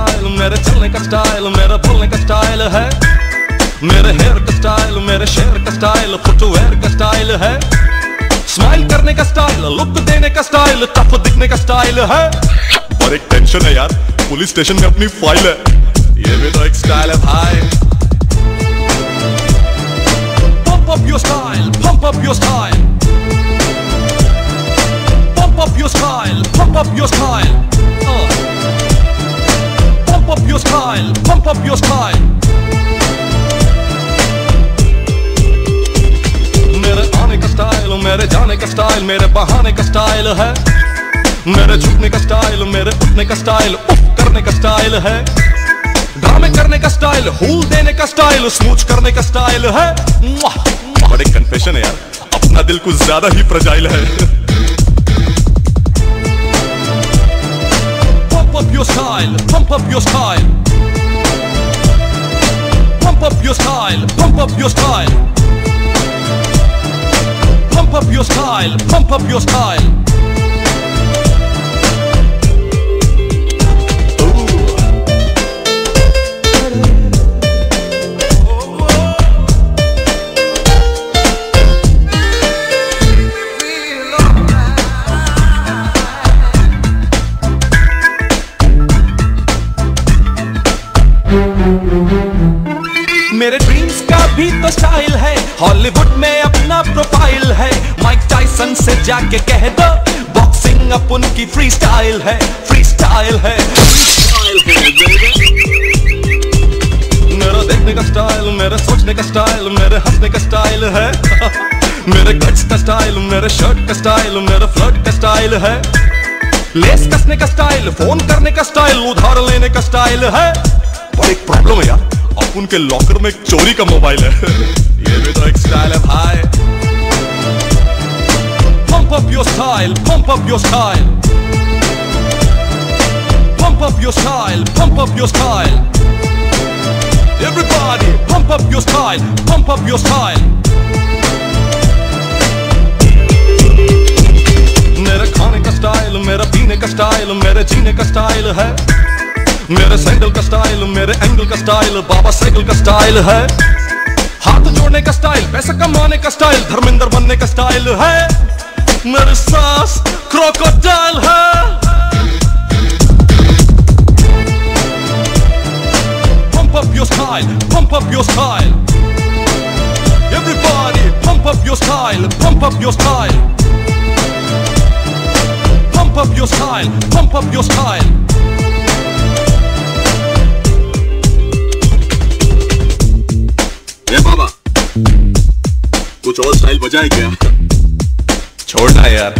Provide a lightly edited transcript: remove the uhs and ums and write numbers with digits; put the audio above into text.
Style, मेरे चलने का स्टाइल, मेरा बोलने का स्टाइल है, मेरे हेयर का स्टाइल, मेरे शेयर का स्टाइल, फुटवेयर का स्टाइल है, स्माइल करने का स्टाइल, लुक देने का स्टाइल, टफ दिखने का स्टाइल है। और एक टेंशन है यार, पुलिस स्टेशन में अपनी फाइल है, ये भी तो एक स्टाइल है भाई। Pump up your style, pump up your style, pump up your style, pump up your style, pump up your style, pump up your style। मेरे आने का स्टाइल, मेरे जाने का स्टाइल, मेरे बहाने का स्टाइल है, मेरे झुकने का स्टाइल, मेरे उठने का स्टाइल, उफ करने का स्टाइल है, ड्रामे करने का स्टाइल, हूल देने का स्टाइल, स्मूच करने का स्टाइल है। बड़े कन्फेशन है यार, अपना दिल कुछ ज्यादा ही फ्रजाइल है। Pump up your style, pump up your style, pump up your style, pump up your style, pump up your style, pump up your style। मेरे ड्रीम्स का भी तो स्टाइल है, हॉलीवुड में अपना प्रोफाइल है, माइक टाइसन से जाके कह दो बॉक्सिंग अपन की फ्री स्टाइल है, फ्री स्टाइल है, मेरा देखने का स्टाइल, मेरे सोचने का स्टाइल, मेरे हंसने का स्टाइल है, मेरे गट्स का स्टाइल, मेरे शर्ट का स्टाइल, मेरे फ्लर्ट का स्टाइल है, लेस कसने का स्टाइल, फोन करने का स्टाइल, उधार लेने का स्टाइल है। पर एक प्रॉब्लम है यार, अब उनके लॉकर में एक चोरी का मोबाइल है, ये भी तो एक स्टाइल है भाई। Pump up your style, pump up your style, pump up your style, pump up your style, everybody pump up your style, pump up your style। मेरे खाने का स्टाइल, मेरा पीने का स्टाइल, मेरे जीने का स्टाइल है, मेरे सैंडल का स्टाइल, मेरे एंगल का स्टाइल, बाबा साइकिल का स्टाइल है, हाथ जोड़ने का स्टाइल, पैसा कमाने का स्टाइल, धर्मेंद्र बनने का स्टाइल है, मेरी सास क्रोकोडाइल है। Pump up your style, pump up your style, everybody pump up your style, pump up your style, pump up your style, pump up your style। ए बाबा, कुछ और स्टाइल बजाए क्या? छोड़ना यार।